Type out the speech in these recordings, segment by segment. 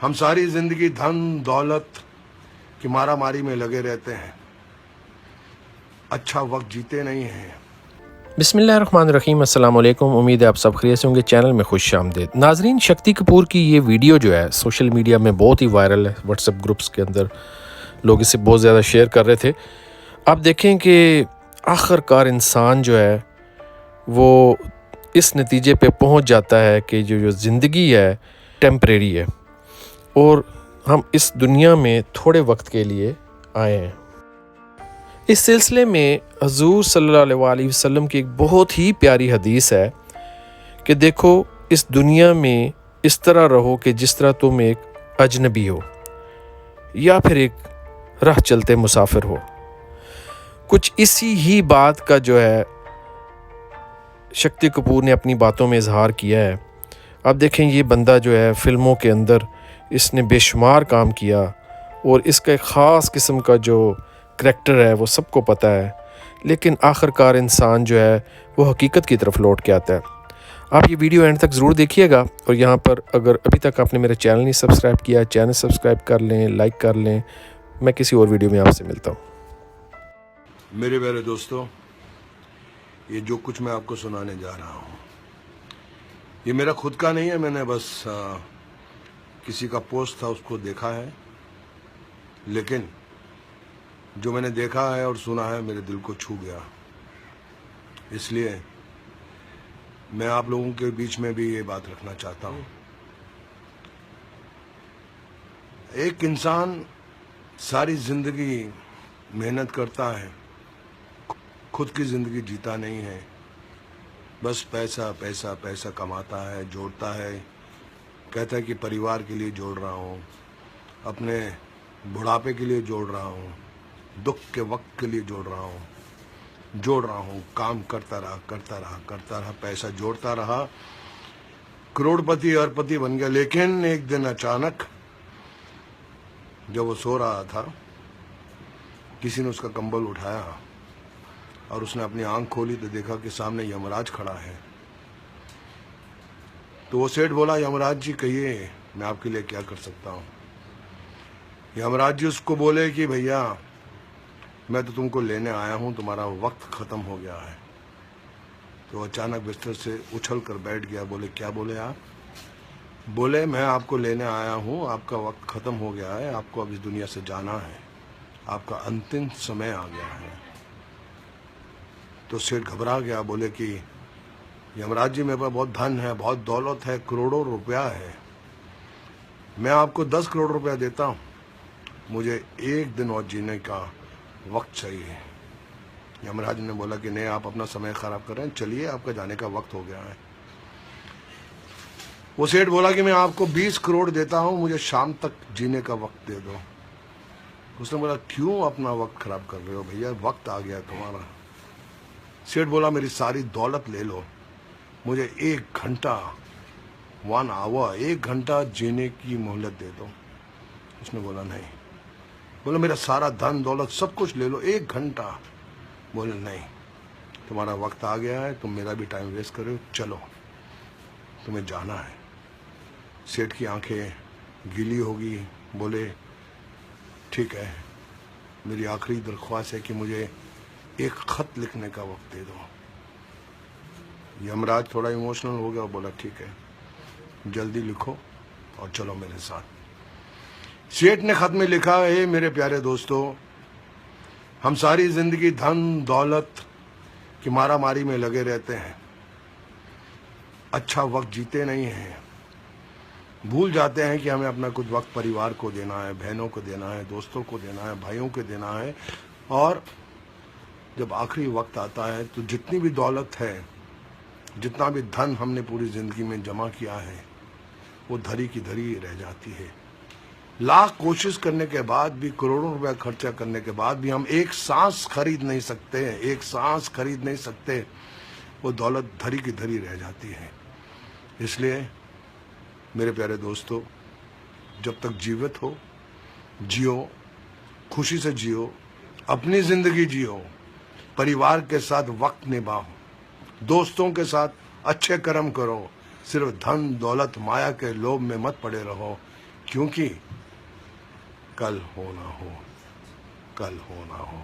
हम सारी जिंदगी धन दौलत की मारामारी में लगे रहते हैं, अच्छा वक्त जीते नहीं हैं। बिस्मिल्लाहिर्रहमानिर्रहीम, अस्सलाम वालेकुम। उम्मीद है आप सब खैरियत से होंगे। चैनल में खुश आमदीद। नाजरीन, शक्ति कपूर की ये वीडियो जो है सोशल मीडिया में बहुत ही वायरल है। व्हाट्सएप ग्रुप्स के अंदर लोग इसे बहुत ज़्यादा शेयर कर रहे थे। आप देखें कि आखिरकार इंसान जो है वो इस नतीजे पे पहुंच जाता है कि जो ज़िंदगी है टेम्परेरी है और हम इस दुनिया में थोड़े वक्त के लिए आए हैं। इस सिलसिले में हजूर सल्लल्लाहु अलैहि वसल्लम की एक बहुत ही प्यारी हदीस है कि देखो, इस दुनिया में इस तरह रहो कि जिस तरह तुम एक अजनबी हो या फिर एक राह चलते मुसाफिर हो। कुछ इसी ही बात का जो है शक्ति कपूर ने अपनी बातों में इजहार किया है। आप देखें, ये बंदा जो है फ़िल्मों के अंदर इसने बेशुमार काम किया और इसका एक ख़ास किस्म का जो करैक्टर है वो सबको पता है, लेकिन आखिरकार इंसान जो है वो हकीकत की तरफ लौट के आता है। आप ये वीडियो एंड तक ज़रूर देखिएगा और यहाँ पर अगर अभी तक आपने मेरा चैनल नहीं सब्सक्राइब किया, चैनल सब्सक्राइब कर लें, लाइक कर लें। मैं किसी और वीडियो में आपसे मिलता हूँ। मेरे प्यारे दोस्तों, ये जो कुछ मैं आपको सुनाने जा रहा हूँ ये मेरा खुद का नहीं है। मैंने बस किसी का पोस्ट था उसको देखा है, लेकिन जो मैंने देखा है और सुना है मेरे दिल को छू गया, इसलिए मैं आप लोगों के बीच में भी ये बात रखना चाहता हूँ। एक इंसान सारी जिंदगी मेहनत करता है, खुद की जिंदगी जीता नहीं है, बस पैसा पैसा पैसा कमाता है, जोड़ता है, कहता है कि परिवार के लिए जोड़ रहा हूँ, अपने बुढ़ापे के लिए जोड़ रहा हूँ, दुख के वक्त के लिए जोड़ रहा हूँ, काम करता रहा, पैसा जोड़ता रहा, करोड़पति अरबपति बन गया। लेकिन एक दिन अचानक जब वो सो रहा था, किसी ने उसका कंबल उठाया और उसने अपनी आंख खोली तो देखा कि सामने यमराज खड़ा है। तो वो सेठ बोला, यमराज जी कहिए मैं आपके लिए क्या कर सकता हूँ। यमराज जी उसको बोले कि भैया मैं तो तुमको लेने आया हूँ, तुम्हारा वक्त खत्म हो गया है। तो अचानक बिस्तर से उछल कर बैठ गया। बोले, क्या बोले आप? बोले, मैं आपको लेने आया हूँ, आपका वक्त खत्म हो गया है, आपको अब इस दुनिया से जाना है, आपका अंतिम समय आ गया है। तो सेठ घबरा गया। बोले कि यमराज जी मेरे पास बहुत धन है, बहुत दौलत है, करोड़ों रुपया है, मैं आपको 10 करोड़ रुपया देता हूँ, मुझे एक दिन और जीने का वक्त चाहिए। यमराज ने बोला कि नहीं, आप अपना समय खराब कर रहे हैं, चलिए आपका जाने का वक्त हो गया है। वो सेठ बोला कि मैं आपको 20 करोड़ देता हूं, मुझे शाम तक जीने का वक्त दे दो। उसने बोला, क्यों अपना वक्त खराब कर रहे हो भैया, वक्त आ गया तुम्हारा। सेठ बोला, मेरी सारी दौलत ले लो, मुझे 1 घंटा 1 आवर 1 घंटा जीने की मोहलत दे दो। उसने बोला नहीं। बोले, मेरा सारा धन दौलत सब कुछ ले लो, 1 घंटा। बोले नहीं, तुम्हारा वक्त आ गया है, तुम मेरा भी टाइम वेस्ट कर रहे हो, चलो तुम्हें जाना है। सेठ की आंखें गीली होगी। बोले, ठीक है, मेरी आखिरी दरख्वास्त है कि मुझे एक खत लिखने का वक्त दे दो। यमराज थोड़ा इमोशनल हो गया और बोला, ठीक है, जल्दी लिखो और चलो मेरे साथ। सेठ ने खत में लिखा है, मेरे प्यारे दोस्तों, हम सारी जिंदगी धन दौलत की मारामारी में लगे रहते हैं, अच्छा वक्त जीते नहीं हैं, भूल जाते हैं कि हमें अपना कुछ वक्त परिवार को देना है, बहनों को देना है, दोस्तों को देना है, भाइयों को देना है। और जब आखिरी वक्त आता है तो जितनी भी दौलत है, जितना भी धन हमने पूरी जिंदगी में जमा किया है, वो धरी की धरी रह जाती है। लाख कोशिश करने के बाद भी, करोड़ों रुपया खर्चा करने के बाद भी हम एक सांस खरीद नहीं सकते, एक सांस खरीद नहीं सकते, वो दौलत धरी की धरी रह जाती है। इसलिए मेरे प्यारे दोस्तों, जब तक जीवित हो, जियो, खुशी से जियो, अपनी जिंदगी जियो, परिवार के साथ वक्त निभाओ, दोस्तों के साथ अच्छे कर्म करो, सिर्फ धन दौलत माया के लोभ में मत पड़े रहो, क्योंकि कल हो ना हो, कल हो ना हो,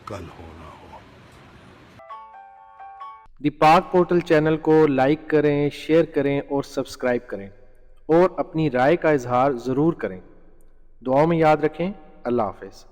कल हो ना हो। दी पाक पोर्टल चैनल को लाइक करें, शेयर करें और सब्सक्राइब करें और अपनी राय का इजहार ज़रूर करें। दुआओं में याद रखें। अल्लाह हाफ़िज़।